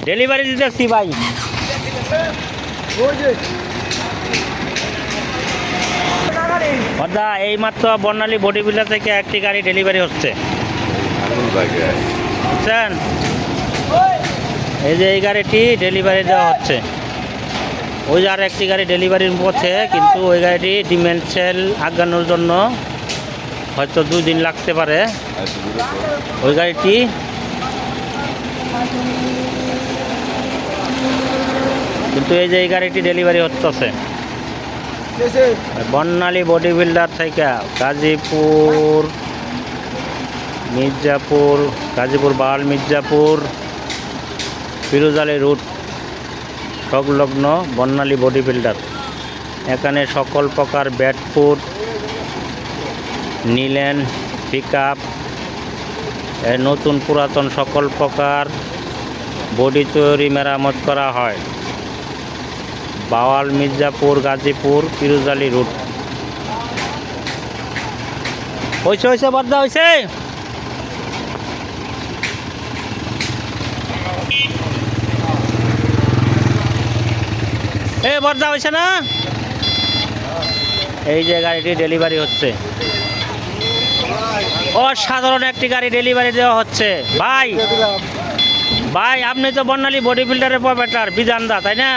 Delivery দিতেছি ভাই। দাদা এই মাত্র বর্ণালী বডি বিল্ডার থেকে একটি গাড়ি ডেলিভারি হচ্ছে, বুঝছেন? এই যে এই গাড়িটি ডেলিভারি দেওয়া হচ্ছে। ওই যে আর একটি গাড়ি ডেলিভারির পথে, কিন্তু ওই গাড়িটি ডিমেনশিয়াল আগানোর জন্য হয়তো 2 দিন লাগতে পারে। ওই গাড়িটি কিন্তু এই যে এই গাড়িটি ডেলিভারি হচ্ছে বর্ণালী বডি বিল্ডার থেকে গাজীপুর মির্জাপুর, গাজীপুর বাল মির্জাপুর ফিরোজআলী রুট সংলগ্ন বর্ণালী বডি বিল্ডার। এখানে সকল প্রকার ব্যাটফুট, নিলেন, পিক আপ, নতুন পুরাতন সকল প্রকার বডি তৈরি মেরামত করা হয়। বাওয়াল মির্জাপুর, গাজীপুর ফিরোজআলী রুট। হয়েছে বর্দা হয়েছে। বর্দা হয়েছে না? এই যে গাড়িটি ডেলিভারি হচ্ছে, অসাধারণ একটি গাড়ি ডেলিভারি দেওয়া হচ্ছে। ভাই ভাই আপনি তো বর্ণালী বডি বিল্ডারের প্রোপাইটার বিজানদা, তাই না?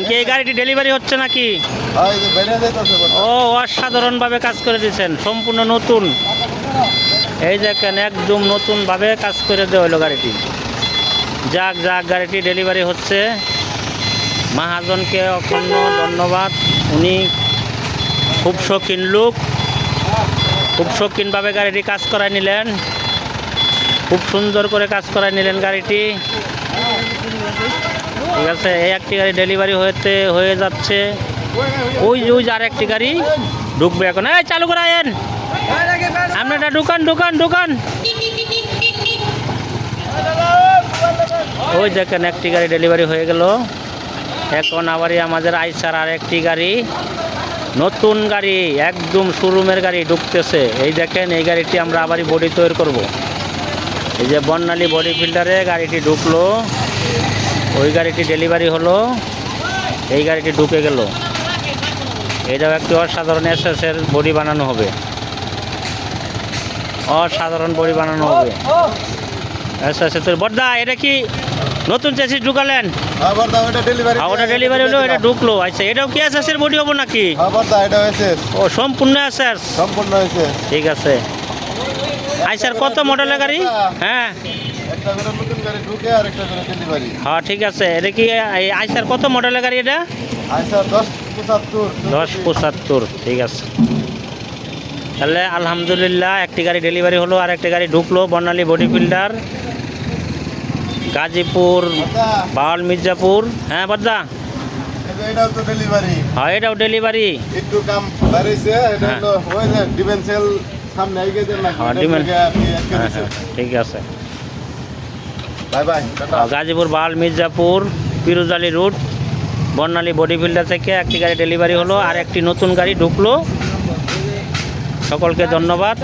কি এই গাড়িটি ডেলিভারি হচ্ছে নাকি? ও অসাধারণভাবে কাজ করে দিয়েছেন, সম্পূর্ণ নতুন। এই দেখেন একদম নতুনভাবে কাজ করে দেওয়া হলো গাড়িটি। যাক গাড়িটি ডেলিভারি হচ্ছে। মহাজনকে অখণ্ড ধন্যবাদ। উনি খুব শৌখিন লোক, খুব শৌখিনভাবে গাড়িটি কাজ করায় নিলেন, খুব সুন্দর করে কাজ করায় নিলেন গাড়িটি। ঠিক আছে, এই একটি গাড়ি ডেলিভারি হয়ে যাচ্ছে। ওই যে আর একটি গাড়ি ঢুকবে এখন। এই চালু করায়েন আপনারা, ঢুকান। ওই দেখেন একটি গাড়ি ডেলিভারি হয়ে গেল। এখন আবারই আমাদের আইসার আর একটি গাড়ি, নতুন গাড়ি, একদম শোরুমের গাড়ি ঢুকতেছে। এই দেখেন এই গাড়িটি আমরা আবারই বডি তৈরি করব। এই যে বর্ণালী বডি বিল্ডারে গাড়িটি ঢুকলো, ওই গাড়িটি ডেলিভারি হলো, এই গাড়িটি ঢুকে গেল। এটাও একটি অসাধারণ এসএসের বডি বানানো হবে, অসাধারণ বডি বানানো হবে। এসএসের বর্দা, এটা কি নতুন চেসিস ঢুকালেন? ওটা ডেলিভারি হলো, এটা ঢুকলো। আচ্ছা, এটাও কি এসএসের বডি হবে নাকি? ও সম্পূর্ণ এসএস, সম্পূর্ণ হয়েছে। ঠিক আছে। আইসার কত মডেলের গাড়ি? হ্যাঁ হ্যাঁ ঠিক আছে। এটা কি আইসার কত মডেলের গাড়ি? এটা 1075। ঠিক আছে, তাহলে আলহামদুলিল্লাহ একটি গাড়ি ডেলিভারি হলো, আর একটি গাড়ি ঢুকলো। Barnali body builder, Gazipur Bawal Mirzapur. হ্যাঁ বর্দা, হ্যাঁ এটাও ডেলিভারি। ঠিক আছে, Gazipur Bawal Mirzapur Firozali route Barnali body builder থেকে একটি গাড়ি ডেলিভারি হলো, আর একটি নতুন গাড়ি ঢুকলো। সকলকে ধন্যবাদ।